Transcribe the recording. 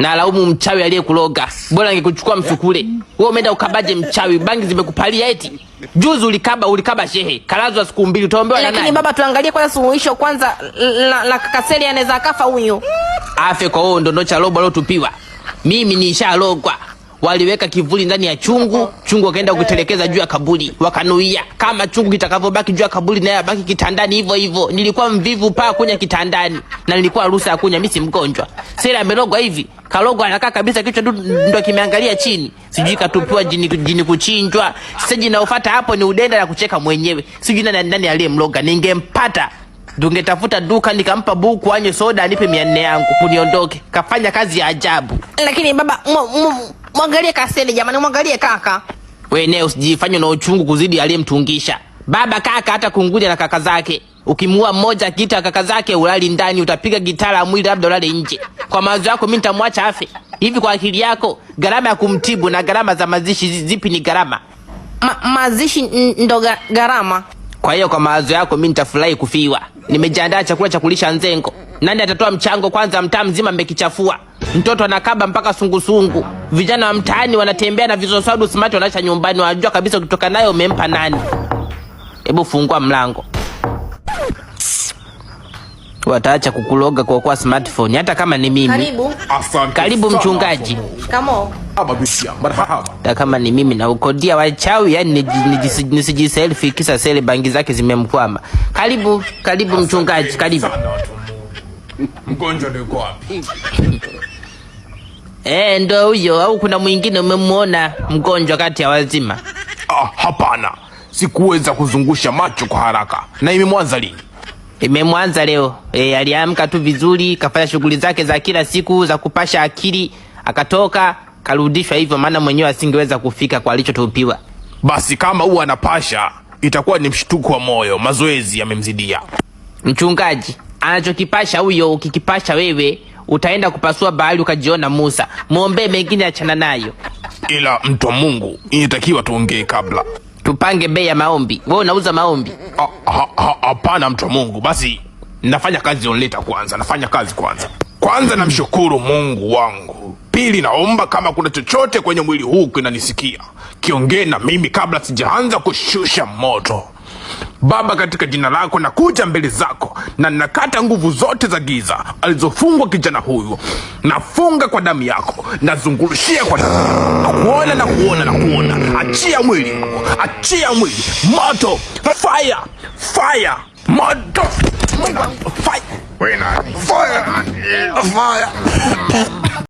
Na laumu mchawi aliyekuloga. Bora angekuchukua msukule. Wewe umeenda ukabaje mchawi? Bangi zimekupalia eti. Juzi ulikaba shehe. Kalazwa siku 2 utaombewa na nani? Lakini baba tuangalie kwanza suluhisho kwanza la Kakaseli anaweza akafa huyo. Afe kwa huo ndondocha robo alotupiwa. Mimi nishalogwa. Waliweka kivuli ndani ya chungu wakaenda kutelekeza juu ya kaburi. Wakanuia kama chungu kitakavyobaki juu ya kaburi na yabaki kitandani hivyo hivyo. Nilikuwa mvivu paa kunya kitandani na nilikuwa ruhusa ya kunya, mimi si mgonjwa. Sela amelogwa hivi. Kalogwa anakaa kabisa kichwa ndo kimeangalia chini. Sijui katupiwa jini kuchinjwa. Sasa jinaofuata hapo ni udenda na kucheka mwenyewe. Sijui nani aliyemloga. Ningempata Dungetafuta duka nikampa buku anye soda anipe 400 yangu kuniondoke. Kafanya kazi ya ajabu. Lakini baba mwangalie Kaseli jamani, mwangalie kaka. Wewe naye usijifanye na uchungu kuzidi aliyemtungisha. Baba kaka hata kunguja na kaka zake. Ukimuua mmoja kita kaka zake ulali ndani, utapiga gitara mwili labda ulale nje. Kwa mawazo yako mimi nitamwacha afe. Hivi kwa akili yako gharama ya kumtibu na gharama za mazishi zipi ni gharama? Mazishi ndo gharama. Kwa hiyo kwa mawazo yako mimi nitafurahi kufiwa. Nimejiandaa chakula cha kulisha nzengo. Nani atatoa mchango kwanza? Mtaa mzima mmekichafua. Mtoto anakaba mpaka sungusungu. Vijana wa mtaani wanatembea na vizosaudu smart wanaacha nyumbani, wanajua kabisa kutoka nayo umempa nani. Hebu fungua mlango. Wataacha kukuloga kwa smartphone hata kama ni mimi. Karibu. Karibu mchungaji. Kamo. Hata kama ni mimi na ukodia wachawi, yani nisijiselfie kisa sele bangi zake zimemkwama. Karibu mchungaji, karibu. Mgonjwa yuko wapi? Ndo huyo au kuna mwingine umemuona mgonjwa kati ya wazima? Hapana. Sikuweza kuzungusha macho kwa haraka. Na imemwanza lini? Imemwanza leo. Aliamka tu vizuri, kafanya shughuli zake za kila siku za kupasha akili, akatoka, karudishwa hivyo maana mwenyewe asingeweza kufika kwa alichotupiwa. Basi kama huwa anapasha, itakuwa ni mshtuko wa moyo, mazoezi yamemzidia. Mchungaji, anachokipasha huyo ukikipasha wewe, utaenda kupasua bahari ukajiona Musa. Muombe mengine achana nayo. Ila mtu wa Mungu, inatakiwa tuongee kabla. Tupange bei ya maombi. Wewe unauza maombi? Hapana mtu wa Mungu. Basi nafanya kazi onleta kwanza. Kwanza namshukuru Mungu wangu. Pili naomba kama kuna chochote kwenye mwili huu kinanisikia, kiongee na mimi kabla sijaanza kushusha moto. Baba, katika jina lako nakuja mbele zako na nakata nguvu zote za giza alizofungwa kijana huyu. Nafunga kwa damu yako, nazungurushia kwa damu yako. Kuona. Achia mwili. Moto. Fire. Moto. Fire.